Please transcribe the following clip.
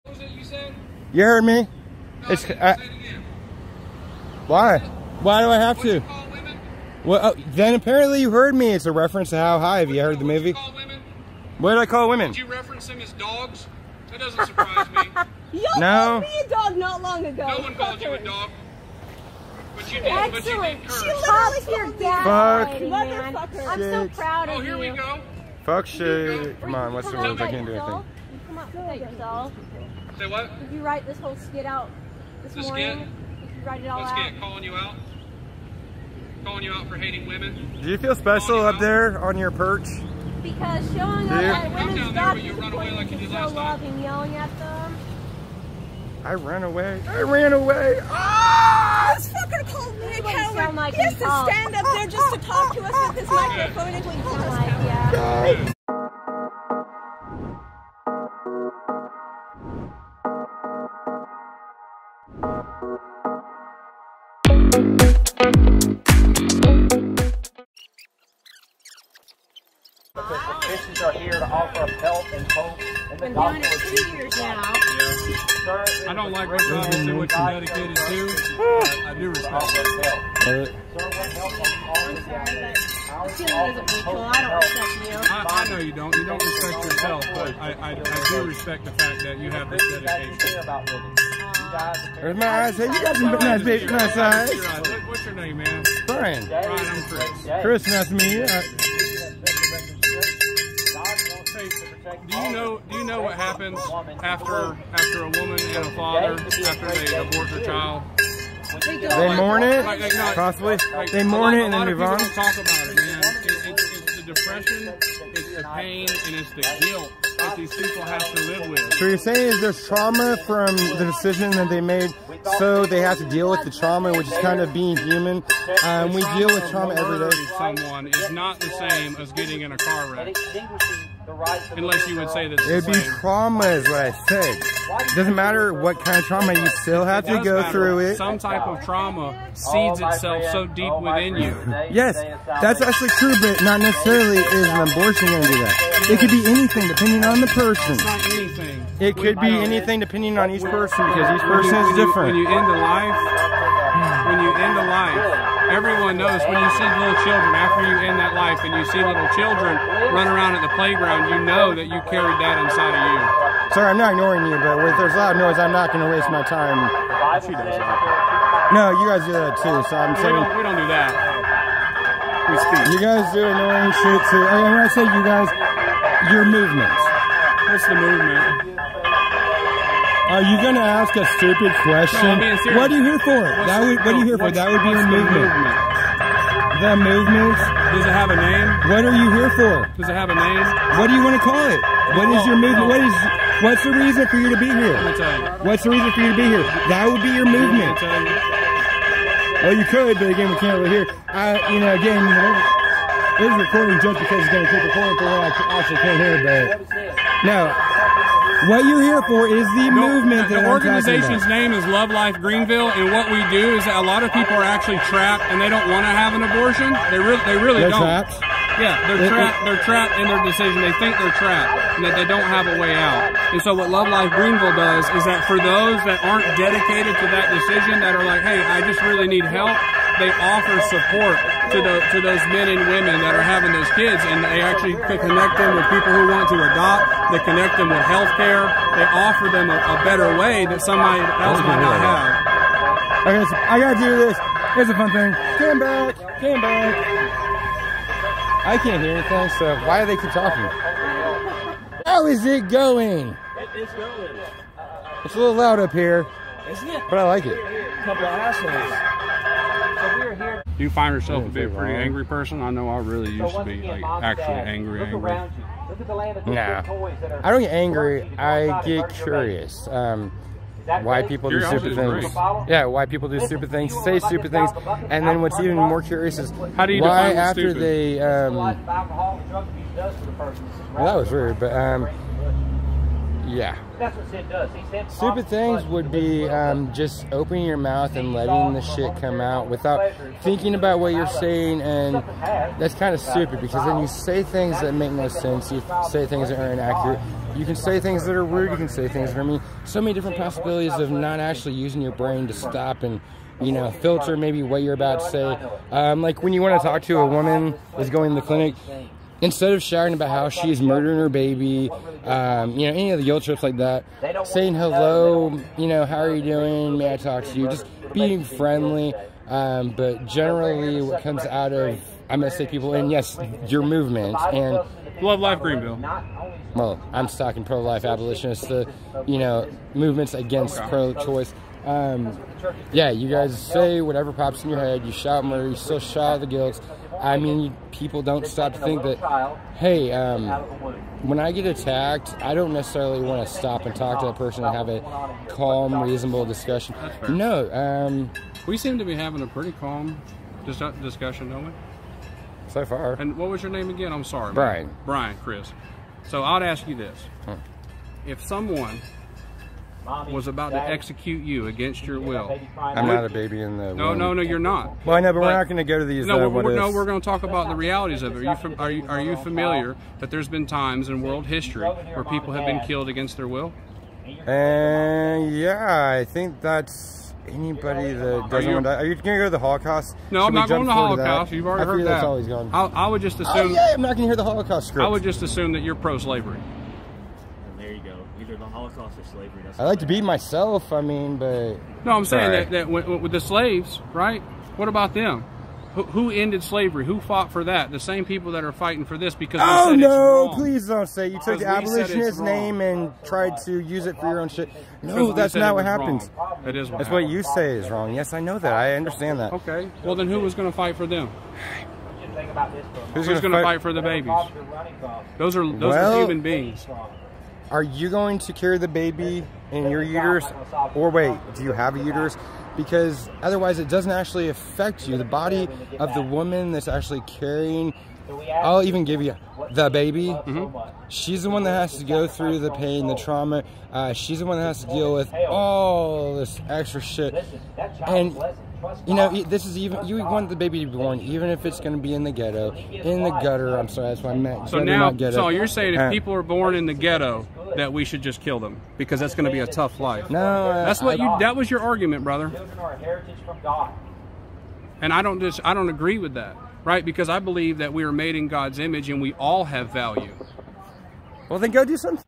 What was it you said? You heard me. No, It's say it again. why? Why do I have What you to? call women? Well, then apparently you heard me. It's a reference to How High. Have you heard the movie? What you call women? What did I call women? Did you reference them as dogs? That doesn't surprise me. Y'all No. called me a dog not long ago. No one called you a dog. But you did. Excellent. But you did curse. She literally your dad. Fuck. Motherfucker. I'm so Shit. proud of Oh, you. here we go. Fuck shit. Come on, what's the rules? I can't do yourself? anything. You come up with it yourself. Say what? Did you write this whole skit out this The morning? skit? Did you write it all What's out? get calling you out? Calling you out for hating women? Do you feel special up there on your perch? Because showing up Dude. at Come women's down there where you doctors run away like you did appointments to last show time. love and yelling at them. I ran away. I ran away. Ah! This fucker called me a What you coward. sound like He has in to talk. stand up there just to talk to us with his microphone and he What you called sound us like, cowards. yeah. Christians are here to offer help and hope in the Been doing gospel it of 2 Jesus years now. Christ. I don't like what you're obviously what you're dedicated to. I do respect it. Sir, what help are you offering down there? The feeling isn't mutual. I don't respect you. I know you don't. You don't respect yourself, but I do respect the fact that you have this Christians that you dedication. care about living. You guys are There's my eyes. Hey, you got some nice, big, nice eyes. What's your name, man? Brian. Brian, I'm Chris. Chris, nice to meet you. Do you know what happens after a woman and a father after they abort their child? They mourn it, no, possibly. They mourn it and then move on. A lot of people don't talk about it, man. It's the depression, it's the pain, and it's the guilt that these people have to live with. So you're saying is there's trauma from the decision that they made, so they have to deal with the trauma, which is kind of being human. We deal with trauma every day. Murdering someone is not the same as getting in a car wreck. Unless you would say that it's It'd the be same. trauma is what I said. Doesn't matter what kind of trauma, you still have to Does go matter. through it. Some type of trauma seeds itself so deep within you. Yes, that's actually true, but not necessarily is an abortion going to do that. It could be anything depending on the person. It's not anything. It could be anything depending on each person because each person is When different. you end a life, everyone knows when you see little children, after you end that life and you see little children run around at the playground, you know that you carried that inside of you. Sorry, I'm not ignoring you, but if there's loud noise, I'm not going to waste my time. She does that. No, you guys do that too, so I'm saying We don't do that. We speak. you guys do annoying shit too. I mean, when I say you guys, your movements. What's the movement? Are you going to ask a stupid question? No, I'm being serious. What are you here for? What are you here for? That would be your movement. The movements. Does it have a name? What are you here for? Does it have a name? What do you want to call it? What is your movement? What's the reason for you to be here? Let me tell you. What's the reason for you to be here? That would be your movement. Let me tell you. Well, you could, but again, we can't really hear. Again, this is recording just because it's going to keep recording for when I actually can't hear, but no. What you're here for is the movement that The I'm talking organization's about. name is Love Life Greenville, and what we do is that a lot of people are actually trapped and they don't want to have an abortion. They really They're don't. trapped? Yeah, they're trapped. They're trapped in their decision. They think they're trapped and that they don't have a way out. And so what Love Life Greenville does is that for those that aren't dedicated to that decision, that are like, hey, I just really need help, they offer support to those men and women that are having those kids, and they actually connect them with people who want to adopt. They connect them with health care. They offer them a better way that somebody else might not have. Okay, so I gotta do this. It's a fun thing. Came back. I can't hear anything, so why do they keep talking? How is it going? It's going. It's a little loud up here, Isn't it? but I like it. A couple of assholes. So we're here. Do you find yourself to be a pretty angry person? I know I really used to be like actually angry. Look around you. Look at the land of Nah. toys that are. I don't get angry. I get curious. Why people do stupid things. Yeah, why people do stupid things, say stupid things, and then what's even more curious is How do you why define after stupid? they well, that was weird, but yeah. That's what sin does. See, sin Stupid things would be just opening your mouth and letting the shit come out without thinking about what you're saying, and that's kind of stupid because then you say things that make no sense, you say things that are inaccurate, You can say things that are rude, you can say things that are mean. So many different possibilities of not actually using your brain to stop and, you know, filter maybe what you're about to say. Like when you want to talk to a woman who's going to the clinic, instead of shouting about how she's murdering her baby, you know, any of the guilt trips like that, saying hello, you know, how are you doing, may I talk to you, just being friendly. But generally what comes out of, I'm going to say people, and yes, your movement, and Love Life Greenville. well, I'm talking pro-life abolitionists, the, you know, movements against pro-choice. Yeah, you guys say whatever pops in your head, you shout murder, you still shout the guilt. I mean, people don't stop to think that, hey, when I get attacked, I don't necessarily want to stop and talk to that person and have a calm, reasonable discussion. No. We seem to be having a pretty calm discussion, don't we? So far. And what was your name again? I'm sorry. Brian. Brian, Chris. So I'd ask you this. If someone was about to execute you against your will. I'm not a baby in the womb. No, you're not. Well, I know, but we're not going to go to these. No, we're going to talk about the realities of it. Are you familiar that there's been times in world history where people have been killed against their will? Yeah, I think that's anybody that doesn't want to die. Are you going to go to the Holocaust? No, I'm not going to the Holocaust. You've already heard that. That's always gone. I would just assume. Oh, yeah, I'm not going to hear the Holocaust script. I would just assume that you're pro-slavery. There you go. Either the Holocaust or slavery. I like to be myself, I mean, but... No, I'm saying that with the slaves, right? What about them? Who ended slavery? Who fought for that? The same people that are fighting for this because we said it's wrong. Please don't say you took the abolitionist name and tried to use it for your own shit. No, that's not what happens. That is what That's what you say is wrong. Yes, I know that. I understand that. Okay. Well, then who was going to fight for them? Who's going to fight for the babies? Those are human beings. Are you going to carry the baby in your uterus? Or wait, do you have a uterus? Because otherwise it doesn't actually affect you. The body of the woman that's actually carrying, I'll even give you the baby. She's the one that has to go through the pain, the trauma. She's the one that has to deal with all this extra shit. And you know, this is even, you want the baby to be born, even if it's going to be in the ghetto, in the gutter. I'm sorry, that's what I meant. So now, so you're saying if people are born in the ghetto, that we should just kill them because that's going to be a tough life. No, that's what that was your argument, brother. And I don't agree with that, right? Because I believe that we are made in God's image and we all have value. Well, then go do something.